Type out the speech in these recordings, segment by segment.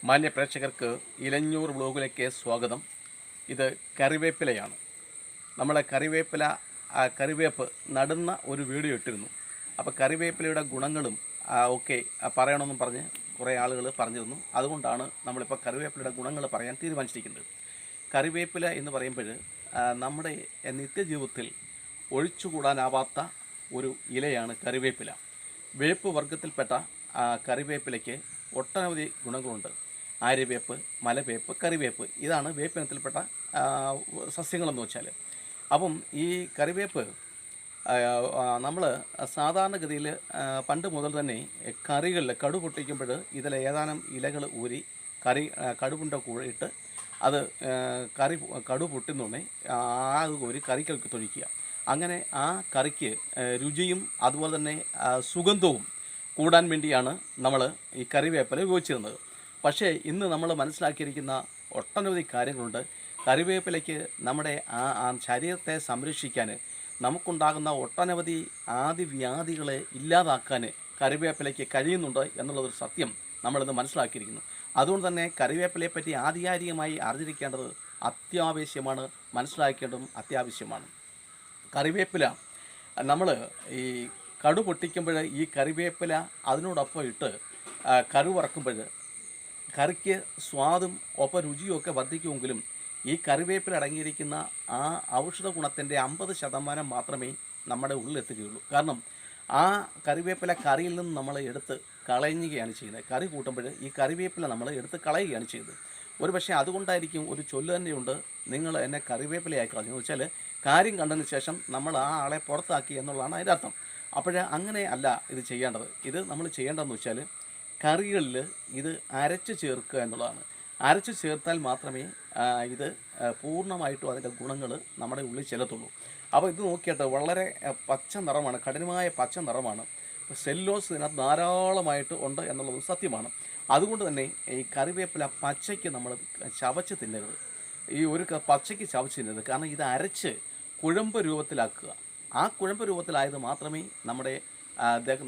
മാന്യ പ്രേക്ഷകർക്ക് ഇലഞ്ഞൂർ വ്ലോഗിലേക്ക് സ്വാഗതം. ഇത് കറിവേപ്പിലയാണ്. നമ്മളെ കറിവേപ്പ് നടുന്ന ഒരു വീഡിയോ ഇട്ടിരുന്നു. അപ്പോൾ കറിവേപ്പിലയുടെ ഗുണങ്ങളും ഒക്കെ പറയണമെന്നും പറഞ്ഞ് കുറേ ആളുകൾ പറഞ്ഞിരുന്നു. അതുകൊണ്ടാണ് നമ്മളിപ്പോൾ കറിവേപ്പിലയുടെ ഗുണങ്ങൾ പറയാൻ തീരുമാനിച്ചിരിക്കുന്നത്. കറിവേപ്പില എന്ന് പറയുമ്പോൾ നമ്മുടെ നിത്യജീവിതത്തിൽ ഒഴിച്ചുകൂടാനാവാത്ത ഒരു ഇലയാണ് കറിവേപ്പില. വേപ്പ് വർഗത്തിൽപ്പെട്ട കറിവേപ്പിലയ്ക്ക് ഒട്ടനവധി ഗുണങ്ങളുണ്ട്. ആര്യവേപ്പ്, മലവേപ്പ്, കറിവേപ്പ്, ഇതാണ് വേപ്പിനത്തിൽപ്പെട്ട സസ്യങ്ങളെന്ന് വെച്ചാൽ. അപ്പം ഈ കറിവേപ്പ് നമ്മൾ സാധാരണഗതിയിൽ പണ്ട് മുതൽ തന്നെ കറികളിൽ കടു പൊട്ടിക്കുമ്പോൾ ഇതിൽ ഏതാനും ഇലകൾ ഊരി കടുവിൻ്റെ കൂടെ ഇട്ട് അത് കടു പൊട്ടുന്നുണ്ടേ അത് കോരി കറികൾക്ക് തൊഴിക്കുക. അങ്ങനെ ആ കറിക്ക് രുചിയും അതുപോലെ തന്നെ സുഗന്ധവും കൂടാൻ വേണ്ടിയാണ് നമ്മൾ ഈ കറിവേപ്പില ഉപയോഗിച്ചിരുന്നത്. പക്ഷേ ഇന്ന് നമ്മൾ മനസ്സിലാക്കിയിരിക്കുന്ന ഒട്ടനവധി കാര്യങ്ങളുണ്ട്. കറിവേപ്പിലയ്ക്ക് നമ്മുടെ ശരീരത്തെ സംരക്ഷിക്കാൻ, നമുക്കുണ്ടാകുന്ന ഒട്ടനവധി വ്യാധികളെ ഇല്ലാതാക്കാൻ കറിവേപ്പിലയ്ക്ക് കഴിയുന്നുണ്ട് എന്നുള്ളതൊരു സത്യം നമ്മളിന്ന് മനസ്സിലാക്കിയിരിക്കുന്നു. അതുകൊണ്ട് തന്നെ കറിവേപ്പിലയെപ്പറ്റി ആധികാരികമായി അറിഞ്ഞിരിക്കേണ്ടത് അത്യാവശ്യമാണ്, മനസ്സിലാക്കേണ്ടതും അത്യാവശ്യമാണ്. കറിവേപ്പില നമ്മൾ ഈ കടു പൊട്ടിക്കുമ്പോൾ ഈ കറിവേപ്പില അതിനോടൊപ്പം ഇട്ട് കറുവറക്കുമ്പോൾ കറിക്ക് സ്വാദും ഒപ്പം രുചിയും ഒക്കെ വർദ്ധിക്കുമെങ്കിലും ഈ കറിവേപ്പില അടങ്ങിയിരിക്കുന്ന ആ ഔഷധ ഗുണത്തിൻ്റെ 50% മാത്രമേ നമ്മുടെ ഉള്ളിലെത്തുകയുള്ളൂ. കാരണം ആ കറിവേപ്പില കറിയിൽ നിന്ന് നമ്മൾ എടുത്ത് കളയുകയാണ് ചെയ്യുന്നത്. കറി കൂട്ടുമ്പോൾ ഈ കറിവേപ്പില നമ്മൾ എടുത്ത് കളയുകയാണ് ചെയ്തത്. ഒരു പക്ഷേ അതുകൊണ്ടായിരിക്കും ഒരു ചൊല്ല് തന്നെയുണ്ട്, നിങ്ങൾ എന്നെ കറിവേപ്പിലയാക്കി കളഞ്ഞു എന്ന് വെച്ചാൽ കാര്യം കണ്ടതിന് ശേഷം നമ്മൾ ആ ആളെ പുറത്താക്കി എന്നുള്ളതാണ് അതിൻ്റെ അർത്ഥം. അപ്പോൾ അങ്ങനെ അല്ല ഇത് ചെയ്യേണ്ടത്. ഇത് നമ്മൾ ചെയ്യേണ്ടതെന്ന് വെച്ചാൽ കറികളിൽ ഇത് അരച്ച് ചേർക്കുക എന്നുള്ളതാണ്. അരച്ച് ചേർത്താൽ മാത്രമേ ഇത് പൂർണ്ണമായിട്ടും അതിൻ്റെ ഗുണങ്ങൾ നമ്മുടെ ഉള്ളിൽ ചെല്ലത്തുള്ളൂ. അപ്പോൾ ഇത് നോക്കിയിട്ട് വളരെ പച്ച നിറമാണ്, കഠിനമായ പച്ച നിറമാണ്. സെല്ലോസ് ഇതിനകത്ത് ധാരാളമായിട്ട് ഉണ്ട് എന്നുള്ളത് സത്യമാണ്. അതുകൊണ്ട് തന്നെ ഈ കറിവേപ്പില പച്ചയ്ക്ക് നമ്മൾ ചവച്ച് തിന്നരുത്. ഈ ഒരു പച്ചയ്ക്ക് ചവച്ച് തിന്നരുത്. കാരണം ഇത് അരച്ച് കുഴമ്പ് രൂപത്തിലാക്കുക. ആ കുഴമ്പ് രൂപത്തിലായത് മാത്രമേ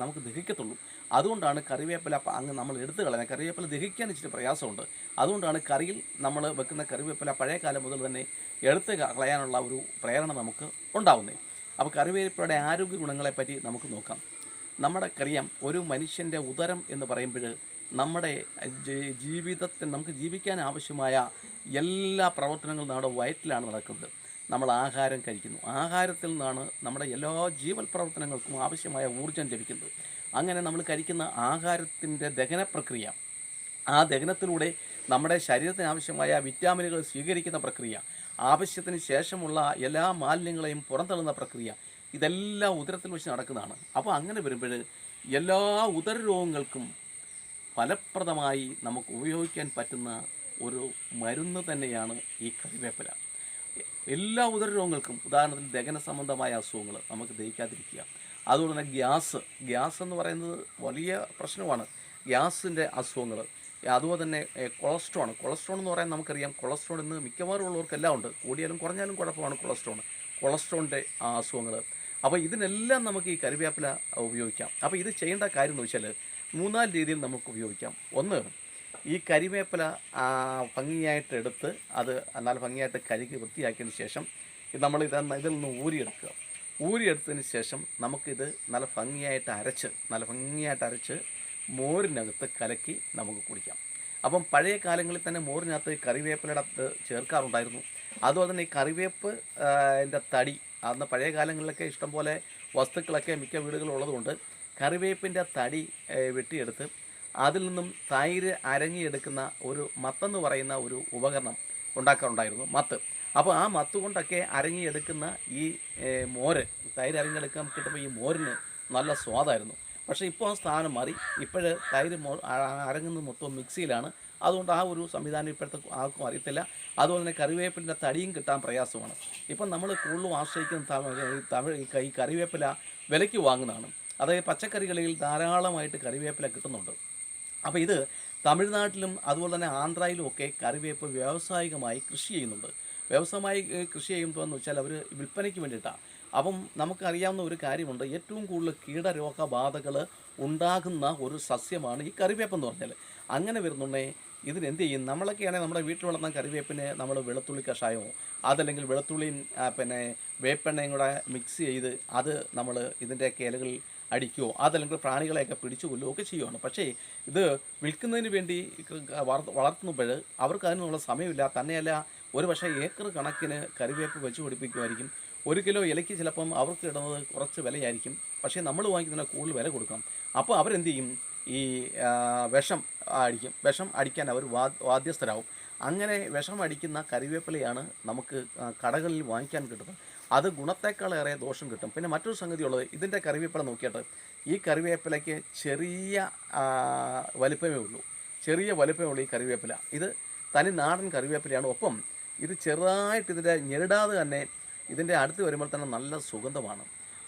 നമുക്ക് ദഹിക്കത്തുള്ളൂ. അതുകൊണ്ടാണ് കറിവേപ്പില അങ്ങ് നമ്മൾ എടുത്തു കളയുന്നത്. കറിവേപ്പില ദഹിക്കാൻ ഇച്ചിരി പ്രയാസമുണ്ട്. അതുകൊണ്ടാണ് കറിയിൽ നമ്മൾ വെക്കുന്ന കറിവേപ്പില പഴയ കാലം മുതൽ തന്നെ എടുത്ത് കളയാനുള്ള ഒരു പ്രേരണ നമുക്ക് ഉണ്ടാവുന്നത്. അപ്പോൾ കറിവേപ്പിലയുടെ ആരോഗ്യ ഗുണങ്ങളെപ്പറ്റി നമുക്ക് നോക്കാം. നമുക്കറിയാം, ഒരു മനുഷ്യൻ്റെ ഉദരം എന്ന് പറയുമ്പോൾ നമ്മുടെ ജീവിതത്തിൽ നമുക്ക് ജീവിക്കാൻ ആവശ്യമായ എല്ലാ പ്രവർത്തനങ്ങളും നമ്മുടെ വയറ്റിലാണ് നടക്കുന്നത്. നമ്മൾ ആഹാരം കഴിക്കുന്നു. ആഹാരത്തിൽ നിന്നാണ് നമ്മുടെ എല്ലാ ജീവൽ പ്രവർത്തനങ്ങൾക്കും ആവശ്യമായ ഊർജ്ജം ലഭിക്കുന്നത്. അങ്ങനെ നമ്മൾ കഴിക്കുന്ന ആഹാരത്തിൻ്റെ ദഹന പ്രക്രിയ, ആ ദഹനത്തിലൂടെ നമ്മുടെ ശരീരത്തിന് ആവശ്യമായ വിറ്റാമിനുകൾ സ്വീകരിക്കുന്ന പ്രക്രിയ, ആവശ്യത്തിന് ശേഷമുള്ള എല്ലാ മാലിന്യങ്ങളെയും പുറന്തള്ളുന്ന പ്രക്രിയ, ഇതെല്ലാം ഉദരത്തിൽ വെച്ച് നടക്കുന്നതാണ്. അപ്പോൾ അങ്ങനെ വരുമ്പോൾ എല്ലാ ഉദര രോഗങ്ങൾക്കും ഫലപ്രദമായി നമുക്ക് ഉപയോഗിക്കാൻ പറ്റുന്ന ഒരു മരുന്ന് തന്നെയാണ് ഈ കറിവേപ്പില. എല്ലാ ഉദര രോഗങ്ങൾക്കും, ഉദാഹരണത്തിന് ദഹന സംബന്ധമായ അസുഖങ്ങൾ നമുക്ക് ദഹിക്കാതിരിക്കുക, അതുകൊണ്ട് തന്നെ ഗ്യാസ് എന്ന് പറയുന്നത് വലിയ പ്രശ്നമാണ്. ഗ്യാസിൻ്റെ അസുഖങ്ങൾ, അതുപോലെ തന്നെ കൊളസ്ട്രോൾ എന്ന് പറയുന്നത് നമുക്കറിയാം. കൊളസ്ട്രോൾ ഇന്ന് മിക്കവാറും ഉള്ളവർക്കെല്ലാം ഉണ്ട്. കൂടിയാലും കുറഞ്ഞാലും കുഴപ്പമാണ് കൊളസ്ട്രോളിൻ്റെ അസുഖങ്ങൾ. അപ്പോൾ ഇതിനെല്ലാം നമുക്ക് ഈ കറിവേപ്പില ഉപയോഗിക്കാം. അപ്പോൾ ഇത് ചെയ്യേണ്ട കാര്യം എന്ന് വെച്ചാൽ 3-4 രീതിയിൽ നമുക്ക് ഉപയോഗിക്കാം. ഒന്ന്, ഈ കരിവേപ്പില ഭംഗിയായിട്ട് എടുത്ത് അത് നല്ല ഭംഗിയായിട്ട് കഴുകി വൃത്തിയാക്കിയതിന് ശേഷം നമ്മൾ ഇതിൽ നിന്ന് ഊരിയെടുത്തതിന് ശേഷം നമുക്കിത് നല്ല ഭംഗിയായിട്ട് അരച്ച് മോരിനകത്ത് കലക്കി നമുക്ക് കുടിക്കാം. അപ്പം പഴയ കാലങ്ങളിൽ തന്നെ മോരിനകത്ത് കറിവേപ്പിലയുടെ ചേർക്കാറുണ്ടായിരുന്നു. അതുപോലെ തന്നെ ഈ കറിവേപ്പ് എൻ്റെ തടി, അന്ന് പഴയ കാലങ്ങളിലൊക്കെ ഇഷ്ടംപോലെ വസ്തുക്കളൊക്കെ മിക്ക വീടുകളുള്ളതുകൊണ്ട് കറിവേപ്പിൻ്റെ തടി വെട്ടിയെടുത്ത് അതിൽ നിന്നും തൈര് അരങ്ങിയെടുക്കുന്ന ഒരു മത്തെന്ന് പറയുന്ന ഒരു ഉപകരണം ഉണ്ടാക്കാറുണ്ടായിരുന്നു, മത്ത്. അപ്പോൾ ആ മത്ത് കൊണ്ടൊക്കെ അരങ്ങിയെടുക്കുന്ന ഈ മോര്, തൈര് അരങ്ങിയെടുക്കാൻ കിട്ടുമ്പോൾ ഈ മോരിന് നല്ല സ്വാദായിരുന്നു. പക്ഷേ ഇപ്പോൾ ആ സ്ഥാനം മാറി. ഇപ്പോൾ തൈര് അരങ്ങുന്നത് മൊത്തം മിക്സിയിലാണ്. അതുകൊണ്ട് ആ ഒരു സംവിധാനം ഇപ്പോഴത്തെ ആർക്കും അറിയത്തില്ല. അതുപോലെ തന്നെ കറിവേപ്പിൻ്റെ തടിയും കിട്ടാൻ പ്രയാസമാണ്. ഇപ്പം നമ്മൾ കൂടുതലും ആശ്രയിക്കുന്ന ഈ കറിവേപ്പില വിലയ്ക്ക് വാങ്ങുന്നതാണ്. അതായത് പച്ചക്കറികളിൽ ധാരാളമായിട്ട് കറിവേപ്പില കിട്ടുന്നുണ്ട്. അപ്പോൾ ഇത് തമിഴ്നാട്ടിലും അതുപോലെ തന്നെ ആന്ധ്രയിലും ഒക്കെ കറിവേപ്പ് വ്യാവസായികമായി കൃഷി ചെയ്യുന്നുണ്ട്. വ്യവസായമായി കൃഷി ചെയ്യുമ്പോൾ എന്ന് വെച്ചാൽ അവർ വിൽപ്പനയ്ക്ക് വേണ്ടിയിട്ടാണ്. അപ്പം നമുക്കറിയാവുന്ന ഒരു കാര്യമുണ്ട്, ഏറ്റവും കൂടുതൽ കീടരോഗബാധകൾ ഉണ്ടാകുന്ന ഒരു സസ്യമാണ് ഈ കറിവേപ്പെന്ന് പറഞ്ഞാൽ. അങ്ങനെ വരുന്നുണ്ടെങ്കിൽ ഇതിനെന്ത് ചെയ്യും? നമ്മളൊക്കെയാണെങ്കിൽ നമ്മുടെ വീട്ടിൽ വളർന്ന കറിവേപ്പിന് നമ്മൾ വെളുത്തുള്ളി കഷായമോ അതല്ലെങ്കിൽ വെളുത്തുള്ളിയും പിന്നെ വേപ്പെണ്ണയും കൂടെ മിക്സ് ചെയ്ത് അത് നമ്മൾ ഇതിൻ്റെയൊക്കെ ഇലകളിൽ അടിക്കുകയോ അതല്ലെങ്കിൽ പ്രാണികളെയൊക്കെ പിടിച്ചു കൊല്ലുകയോ ഒക്കെ ചെയ്യുകയാണ്. പക്ഷേ ഇത് വിൽക്കുന്നതിന് വേണ്ടി വളർത്തുമ്പോൾ അവർക്ക് അതിനുള്ള സമയമില്ല. തന്നെയല്ല, ഒരു പക്ഷേ ഏക്കർ കണക്കിന് കറിവേപ്പ് വെച്ച് പിടിപ്പിക്കുമായിരിക്കും. 1 കിലോ ഇലയ്ക്ക് ചിലപ്പം അവർക്ക് ഇടുന്നത് കുറച്ച് വിലയായിരിക്കും. പക്ഷേ നമ്മൾ വാങ്ങിക്കുന്നതിന് കൂടുതൽ വില കൊടുക്കണം. അപ്പോൾ അവരെന്ത് ചെയ്യും? ഈ വിഷം അടിക്കാൻ അവർ ബാധ്യസ്ഥരാകും. അങ്ങനെ വിഷം അടിക്കുന്ന കറിവേപ്പിലയാണ് നമുക്ക് കടകളിൽ വാങ്ങിക്കാൻ കിട്ടുന്നത്. അത് ഗുണത്തേക്കാളേറെ ദോഷം കിട്ടും. പിന്നെ മറ്റൊരു സംഗതിയുള്ളത്, ഇതിൻ്റെ കറിവേപ്പില നോക്കിയിട്ട് ഈ കറിവേപ്പിലയ്ക്ക് ചെറിയ വലിപ്പമേ ഉള്ളൂ. ഈ കറിവേപ്പില ഇത് തനി നാടൻ കറിവേപ്പിലയാണ്. ഒപ്പം ഇത് ചെറുതായിട്ട് ഇതിൻ്റെ ഞെരുടാതെ തന്നെ ഇതിൻ്റെ അടുത്ത് വരുമ്പോൾ തന്നെ നല്ല സുഗന്ധമാണ്.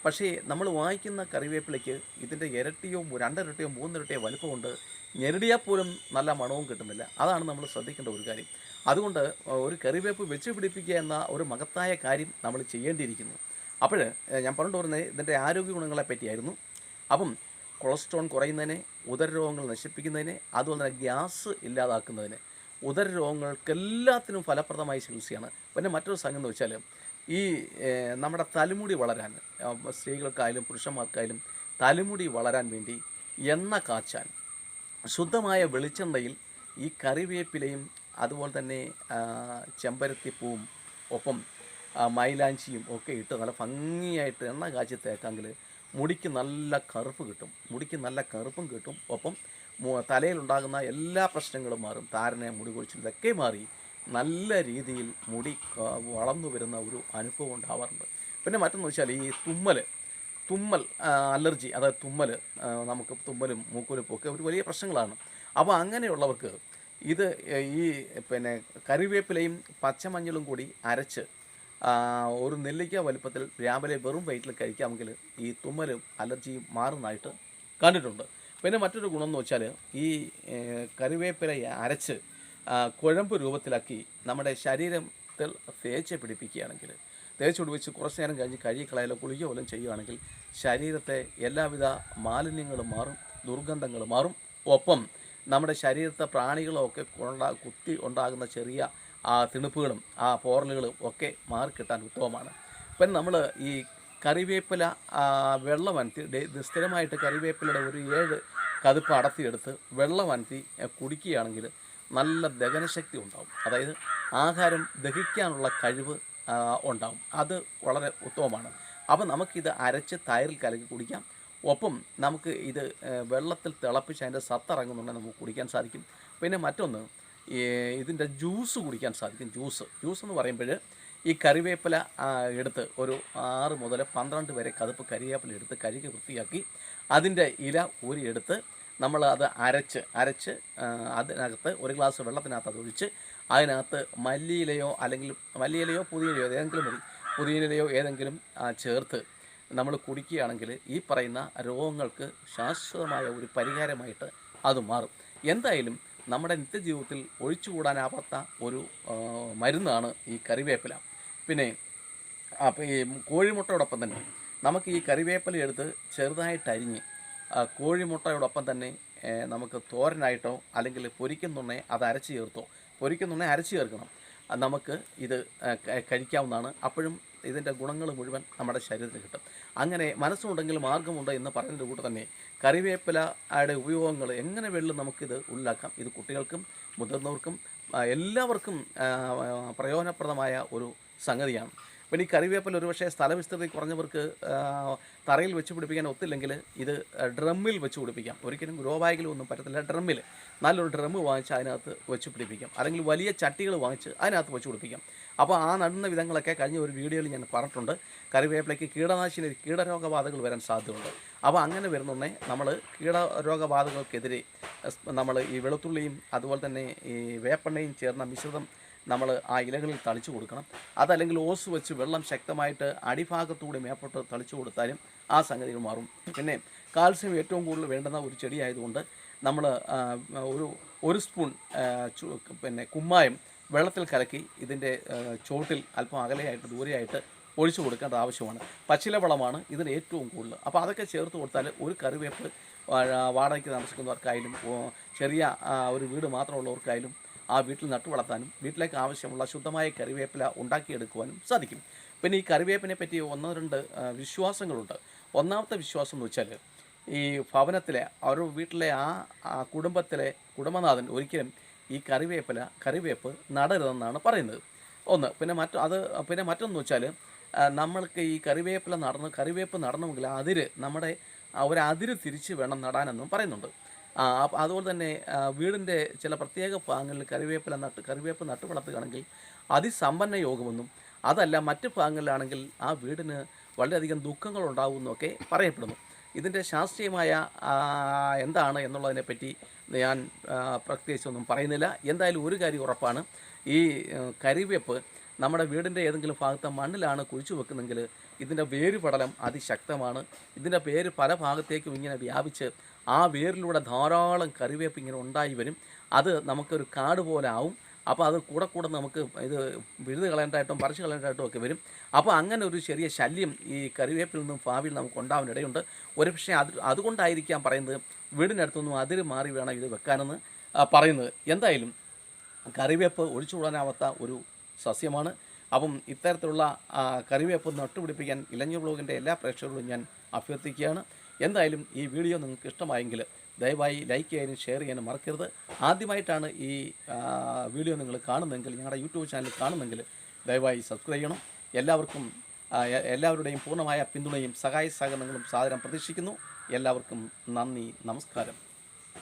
പക്ഷേ നമ്മൾ വാങ്ങിക്കുന്ന കറിവേപ്പിലയ്ക്ക് ഇതിൻ്റെ ഇരട്ടിയോ 2 ഇരട്ടിയോ 3 ഇരട്ടിയോ വലിപ്പമുണ്ട്. ഞെരടിയാൽ പോലും നല്ല മണവും കിട്ടുന്നില്ല. അതാണ് നമ്മൾ ശ്രദ്ധിക്കേണ്ട ഒരു കാര്യം. അതുകൊണ്ട് ഒരു കറിവേപ്പ് വെച്ച് പിടിപ്പിക്കുക എന്ന ഒരു മഹത്തായ കാര്യം നമ്മൾ ചെയ്യേണ്ടിയിരിക്കുന്നു. അപ്പോൾ ഞാൻ പറഞ്ഞു വരുന്നത് ഇതിൻ്റെ ആരോഗ്യ ഗുണങ്ങളെ പറ്റിയായിരുന്നു. അപ്പം കൊളസ്ട്രോൾ കുറയുന്നതിന്, ഉദരരോഗങ്ങൾ നശിപ്പിക്കുന്നതിന്, അതുപോലെ തന്നെ ഗ്യാസ് ഇല്ലാതാക്കുന്നതിന്, ഉദരരോഗങ്ങൾക്കെല്ലാത്തിനും ഫലപ്രദമായ ചികിത്സയാണ്. പിന്നെ മറ്റൊരു സംഗതി എന്ന് വെച്ചാൽ ഈ നമ്മുടെ തലമുടി വളരാൻ, സ്ത്രീകൾക്കായാലും പുരുഷന്മാർക്കായാലും തലമുടി വളരാൻ വേണ്ടി എണ്ണ കാച്ചാൻ ശുദ്ധമായ വെളിച്ചെണ്ണയിൽ ഈ കറിവേപ്പിലയും അതുപോലെ തന്നെ ചെമ്പരത്തിപ്പൂവും ഒപ്പം മൈലാഞ്ചിയും ഒക്കെ ഇട്ട് നല്ല ഭംഗിയായിട്ട് എണ്ണ കാച്ചി തേക്കാമെങ്കിൽ മുടിക്ക് നല്ല കറുപ്പും കിട്ടും. ഒപ്പം തലയിലുണ്ടാകുന്ന എല്ലാ പ്രശ്നങ്ങളും മാറും. താരനെ, മുടി കൊഴിച്ചിൽ ഇതൊക്കെ മാറി നല്ല രീതിയിൽ മുടി വളർന്നു വരുന്ന ഒരു അനുഭവം ഉണ്ടാവാറുണ്ട്. പിന്നെ മറ്റൊന്ന് വെച്ചാൽ ഈ തുമ്മൽ അലർജി, അതായത് നമുക്ക് തുമ്മലും മൂക്കൊലിപ്പും ഒക്കെ ഒരു വലിയ പ്രശ്നങ്ങളാണ്. അപ്പോൾ അങ്ങനെയുള്ളവർക്ക് ഇത് ഈ പിന്നെ കറിവേപ്പിലയും പച്ചമഞ്ഞളും കൂടി അരച്ച് ഒരു നെല്ലിക്ക വലുപ്പത്തിൽ രാവിലെ വെറും വയറ്റിൽ കഴിക്കാമെങ്കിൽ ഈ തുമ്മലും അലർജിയും മാറുന്നതായിട്ട് കണ്ടിട്ടുണ്ട്. പിന്നെ മറ്റൊരു ഗുണം എന്ന് വെച്ചാൽ ഈ കറിവേപ്പില അരച്ച് കുഴമ്പ് രൂപത്തിലാക്കി നമ്മുടെ ശരീരത്തിൽ തേച്ച് പിടിപ്പിക്കുകയാണെങ്കിൽ, തേച്ച് പിടിപ്പിച്ച് കുറച്ച് നേരം കഴിഞ്ഞ് കഴുകിക്കളയാലോ കുളിക്കുകയോ വല്ലതും ചെയ്യുകയാണെങ്കിൽ ശരീരത്തെ എല്ലാവിധ മാലിന്യങ്ങളും മാറും, ദുർഗന്ധങ്ങൾ മാറും. ഒപ്പം നമ്മുടെ ശരീരത്തെ പ്രാണികളൊക്കെ കുത്തി ഉണ്ടാകുന്ന ചെറിയ തിണുപ്പുകളും പോറലുകളും ഒക്കെ മാറിക്കിട്ടാൻ ഉത്തമമാണ്. പിന്നെ നമ്മൾ ഈ കറിവേപ്പില വെള്ളം അനത്തി സ്ഥിരമായിട്ട് കറിവേപ്പിലയുടെ ഒരു 7 കതുപ്പ് അടത്തിയെടുത്ത് വെള്ളം അനത്തി കുടിക്കുകയാണെങ്കിൽ നല്ല ദഹനശക്തി ഉണ്ടാവും. അതായത് ആഹാരം ദഹിക്കാനുള്ള കഴിവ് ഉണ്ടാവും. അത് വളരെ ഉത്തമമാണ്. അപ്പോൾ നമുക്കിത് അരച്ച് തൈരിൽ കലക്കി കുടിക്കാം. ഒപ്പം നമുക്ക് ഇത് വെള്ളത്തിൽ തിളപ്പിച്ച് അതിൻ്റെ സത്തിറങ്ങുന്നുണ്ടെങ്കിൽ നമുക്ക് കുടിക്കാൻ സാധിക്കും. പിന്നെ മറ്റൊന്ന്, ഇതിൻ്റെ ജ്യൂസ് കുടിക്കാൻ സാധിക്കും. ജ്യൂസ് എന്ന് പറയുമ്പോൾ ഈ കറിവേപ്പില എടുത്ത് ഒരു 6 മുതൽ 12 വരെ കതുപ്പ് കറിവേപ്പില എടുത്ത് കഴുകി വൃത്തിയാക്കി അതിൻ്റെ ഇല ഊരിയെടുത്ത് നമ്മൾ അത് അരച്ച് അതിനകത്ത് 1 ഗ്ലാസ് വെള്ളത്തിനകത്ത് അത് ഒഴിച്ച് അതിനകത്ത് മല്ലിയിലയോ പുതിനയിലയോ ഏതെങ്കിലും മതി, പുതിനയിലയോ ഏതെങ്കിലും ചേർത്ത് നമ്മൾ കുടിക്കുകയാണെങ്കിൽ ഈ പറയുന്ന രോഗങ്ങൾക്ക് ശാശ്വതമായ ഒരു പരിഹാരമായിട്ട് അത് മാറും. എന്തായാലും നമ്മുടെ നിത്യജീവിതത്തിൽ ഒഴിച്ചുകൂടാനാവാത്ത ഒരു മരുന്നാണ് ഈ കറിവേപ്പില. പിന്നെ ഈ കോഴിമുട്ടയോടൊപ്പം തന്നെ നമുക്ക് ഈ കറിവേപ്പില എടുത്ത് ചെറുതായിട്ട് അരിഞ്ഞ് കോഴിമുട്ടയോടൊപ്പം തന്നെ നമുക്ക് തോരനായിട്ടോ അല്ലെങ്കിൽ പൊരിക്കുന്നുണ്ണെ അത് അരച്ച് ചേർക്കണം. നമുക്ക് ഇത് കഴിക്കാവുന്നതാണ്. അപ്പോഴും ഇതിൻ്റെ ഗുണങ്ങൾ മുഴുവൻ നമ്മുടെ ശരീരത്തിൽ കിട്ടും. അങ്ങനെ മനസ്സുണ്ടെങ്കിൽ മാർഗ്ഗമുണ്ട് എന്ന് പറയുന്നതിൻ്റെ കൂടെ തന്നെ കറിവേപ്പിലയുടെ ഉപയോഗങ്ങൾ എങ്ങനെ വേണമെങ്കിലും നമുക്കിത് ഉള്ളിലാക്കാം. ഇത് കുട്ടികൾക്കും മുതിർന്നവർക്കും എല്ലാവർക്കും പ്രയോജനപ്രദമായ ഒരു സംഗതിയാണ്. പിന്നെ ഈ കറിവേപ്പില ഒരുപക്ഷെ സ്ഥലവിസ്തൃതി കുറഞ്ഞവർക്ക് തറയിൽ വെച്ച് പിടിപ്പിക്കാൻ ഒത്തില്ലെങ്കിൽ ഇത് ഡ്രമ്മിൽ വെച്ച് പിടിപ്പിക്കാം. ഒരിക്കലും ഗ്രോ ബാഗിലും ഒന്നും പറ്റത്തില്ല. ഡ്രമ്മിൽ നല്ലൊരു ഡ്രമ്മ് വാങ്ങിച്ച് അതിനകത്ത് വെച്ച് പിടിപ്പിക്കാം. അല്ലെങ്കിൽ വലിയ ചട്ടികൾ വാങ്ങിച്ച് അതിനകത്ത് വെച്ച് പിടിപ്പിക്കാം. അപ്പോൾ നടുന്ന വിധങ്ങളൊക്കെ കഴിഞ്ഞ ഒരു വീഡിയോയിൽ ഞാൻ പറഞ്ഞിട്ടുണ്ട്. കറിവേപ്പിലയ്ക്ക് കീടരോഗബാധകൾ വരാൻ സാധ്യതയുണ്ട്. അപ്പോൾ അങ്ങനെ വരുന്നുണ്ടെങ്കിൽ നമ്മൾ കീടരോഗബാധകൾക്കെതിരെ നമ്മൾ ഈ വെളുത്തുള്ളിയും അതുപോലെ തന്നെ ഈ വേപ്പെണ്ണയും ചേർന്ന മിശ്രിതം നമ്മൾ ഇലകളിൽ തളിച്ചു കൊടുക്കണം. അതല്ലെങ്കിൽ ഓസ് വെച്ച് വെള്ളം ശക്തമായിട്ട് അടിഭാഗത്തൂടെ മേപ്പോട്ട് തളിച്ചു കൊടുത്താലും സംഗതികൾ മാറും. പിന്നെ കാൽസ്യം ഏറ്റവും കൂടുതൽ വേണ്ടുന്ന ഒരു ചെടി ആയതുകൊണ്ട് നമ്മൾ ഒരു സ്പൂൺ കുമ്മായം വെള്ളത്തിൽ കലക്കി ഇതിൻ്റെ ചോട്ടിൽ അല്പം അകലെയായിട്ട് ദൂരെയായിട്ട് ഒഴിച്ചു കൊടുക്കേണ്ട ആവശ്യമാണ്. പച്ചില വളമാണ് ഇതിന് ഏറ്റവും കൂടുതൽ. അപ്പോൾ അതൊക്കെ ചേർത്ത് കൊടുത്താൽ ഒരു കറിവേപ്പ് വാടകയ്ക്ക് താമസിക്കുന്നവർക്കായാലും ചെറിയ ഒരു വീട് മാത്രമുള്ളവർക്കായാലും ആ വീട്ടിൽ നട്ടു വളർത്താനും വീട്ടിലേക്ക് ആവശ്യമുള്ള ശുദ്ധമായ കറിവേപ്പില ഉണ്ടാക്കിയെടുക്കുവാനും സാധിക്കും. പിന്നെ ഈ കറിവേപ്പിനെ പറ്റി ഒന്നോ രണ്ട് വിശ്വാസങ്ങളുണ്ട്. ഒന്നാമത്തെ വിശ്വാസം എന്ന് വെച്ചാൽ ഈ ഭവനത്തിലെ ഒരു വീട്ടിലെ ആ കുടുംബത്തിലെ കുടുംബനാഥൻ ഒരിക്കലും ഈ കറിവേപ്പ് നടരുതെന്നാണ് പറയുന്നത്. ഒന്ന് പിന്നെ മറ്റൊന്ന് വെച്ചാൽ നമ്മൾക്ക് ഈ കറിവേപ്പ് നടണമെങ്കിൽ നമ്മുടെ ഒരതിര് തിരിച്ച് വേണം നടാനെന്നും പറയുന്നുണ്ട്. അപ്പോൾ അതുപോലെ തന്നെ വീടിൻ്റെ ചില പ്രത്യേക ഭാഗങ്ങളിൽ കറിവേപ്പ് നട്ട് വളർത്തുകയാണെങ്കിൽ അതിസമ്പന്ന യോഗമെന്നും അതല്ല മറ്റ് ഭാഗങ്ങളിലാണെങ്കിൽ ആ വീടിന് വളരെയധികം ദുഃഖങ്ങളുണ്ടാകുമെന്നൊക്കെ പറയപ്പെടുന്നു. ഇതിൻ്റെ ശാസ്ത്രീയമായ എന്താണ് എന്നുള്ളതിനെപ്പറ്റി ഞാൻ പ്രത്യേകിച്ചൊന്നും പറയുന്നില്ല. എന്തായാലും ഒരു കാര്യം ഉറപ്പാണ്, ഈ കറിവേപ്പ് നമ്മുടെ വീടിൻ്റെ ഏതെങ്കിലും ഭാഗത്തെ മണ്ണിലാണ് കുഴിച്ചു വെക്കുന്നെങ്കിൽ ഇതിൻ്റെ വേരുപടലം അതിശക്തമാണ്. ഇതിൻ്റെ വേര് പല ഭാഗത്തേക്കും ഇങ്ങനെ വ്യാപിച്ച് ആ വേരിലൂടെ ധാരാളം കറിവേപ്പ് ഇങ്ങനെ ഉണ്ടായി വരും. അത് നമുക്കൊരു കാട് പോലെ ആവും. അപ്പോൾ അത് കൂടെ നമുക്ക് ഇത് വിഴുത് കളയേണ്ടതായിട്ടും പറിച്ച് കളയേണ്ടതായിട്ടും ഒക്കെ വരും. അപ്പോൾ അങ്ങനെ ഒരു ചെറിയ ശല്യം ഈ കറിവേപ്പിൽ നിന്നും ഭാവിയിൽ നമുക്ക് ഉണ്ടാവാനിടയുണ്ട്. ഒരുപക്ഷെ അതുകൊണ്ടായിരിക്കാം പറയുന്നത് വീടിനടുത്തൊന്നും അതിര് മാറി വേണം ഇത് വെക്കാനെന്ന് പറയുന്നത്. എന്തായാലും കറിവേപ്പ് ഒഴിച്ചുകൂടാനാവാത്ത ഒരു സസ്യമാണ്. അപ്പം ഇത്തരത്തിലുള്ള കറിവേപ്പ് നട്ടുപിടിപ്പിക്കാൻ ഇലഞ്ഞൂർ ബ്ലോഗിൻ്റെ എല്ലാ പ്രേക്ഷകരോടും ഞാൻ അഭ്യർത്ഥിക്കുകയാണ്. എന്തായാലും ഈ വീഡിയോ നിങ്ങൾക്ക് ഇഷ്ടമായെങ്കിൽ ദയവായി ലൈക്ക് ചെയ്യാനും ഷെയർ ചെയ്യാനും മറക്കരുത്. ആദ്യമായിട്ടാണ് ഈ വീഡിയോ നിങ്ങൾ കാണുന്നതെങ്കിൽ, ഞങ്ങളുടെ യൂട്യൂബ് ചാനൽ കാണുന്നെങ്കിൽ ദയവായി സബ്സ്ക്രൈബ് ചെയ്യണം. എല്ലാവരുടെയും പൂർണ്ണമായ പിന്തുണയും സഹായ സഹകരണങ്ങളും സാദരം പ്രതീക്ഷിക്കുന്നു. എല്ലാവർക്കും നന്ദി, നമസ്കാരം.